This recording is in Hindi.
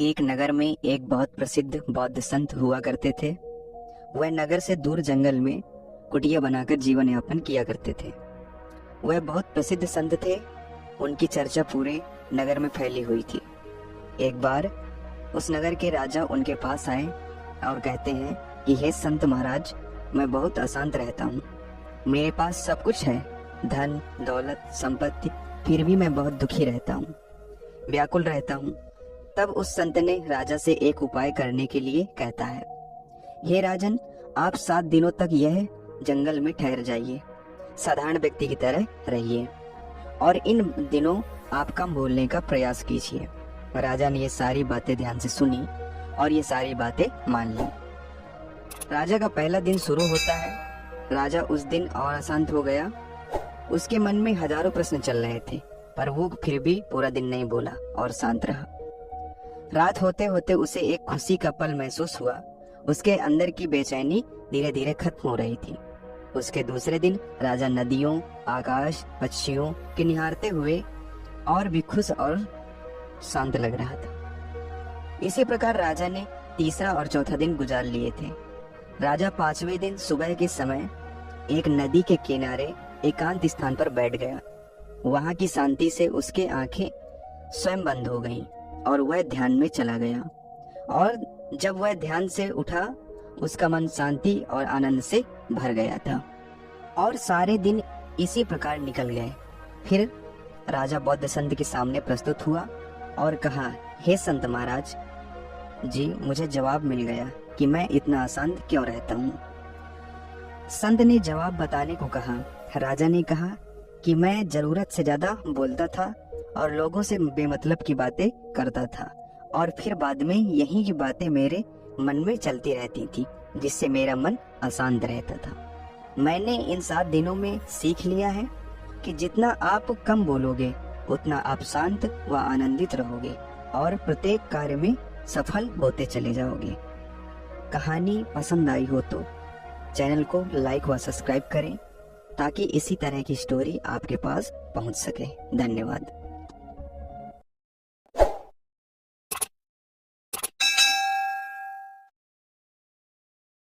एक नगर में एक बहुत प्रसिद्ध बौद्ध संत हुआ करते थे। वह नगर से दूर जंगल में कुटिया बनाकर जीवन यापन किया करते थे। वह बहुत प्रसिद्ध संत थे। उनकी चर्चा पूरे नगर में फैली हुई थी। एक बार उस नगर के राजा उनके पास आए और कहते हैं कि हे संत महाराज, मैं बहुत अशांत रहता हूँ। मेरे पास सब कुछ है, धन दौलत संपत्ति, फिर भी मैं बहुत दुखी रहता हूँ, व्याकुल रहता हूँ। तब उस संत ने राजा से एक उपाय करने के लिए कहता है, हे राजन, आप 7 दिनों तक यह जंगल में ठहर जाइए, साधारण व्यक्ति की तरह रहिए और इन दिनों आप कम बोलने का प्रयास कीजिए। राजा ने ये सारी बातें ध्यान से सुनी और ये सारी बातें मान ली। राजा का पहला दिन शुरू होता है। राजा उस दिन और अशांत हो गया। उसके मन में हजारों प्रश्न चल रहे थे, पर वो फिर भी पूरा दिन नहीं बोला और शांत रहा। रात होते होते उसे एक खुशी का पल महसूस हुआ। उसके अंदर की बेचैनी धीरे धीरे खत्म हो रही थी। उसके दूसरे दिन राजा नदियों, आकाश, पक्षियों के निहारते हुए और भी खुश और शांत लग रहा था। इसी प्रकार राजा ने तीसरा और चौथा दिन गुजार लिए थे। राजा 5वें दिन सुबह के समय एक नदी के किनारे एकांत स्थान पर बैठ गया। वहां की शांति से उसके आंखें स्वयं बंद हो गईं और वह ध्यान में चला गया। और जब वह ध्यान से उठा, उसका मन शांति और आनंद से भर गया था। और सारे दिन इसी प्रकार निकल गए। फिर राजा बौद्ध संत के सामने प्रस्तुत हुआ और कहा, हे संत महाराज जी, मुझे जवाब मिल गया कि मैं इतना अशांत क्यों रहता हूँ। संत ने जवाब बताने को कहा। राजा ने कहा कि मैं जरूरत से ज्यादा बोलता था और लोगों से बेमतलब की बातें करता था, और फिर बाद में यही की बातें मेरे मन में चलती रहती थी, जिससे मेरा मन अशांत रहता था। मैंने इन 7 दिनों में सीख लिया है कि जितना आप कम बोलोगे, उतना आप शांत व आनंदित रहोगे और प्रत्येक कार्य में सफल होते चले जाओगे। कहानी पसंद आई हो तो चैनल को लाइक व सब्सक्राइब करें, ताकि इसी तरह की स्टोरी आपके पास पहुंच सके। धन्यवाद।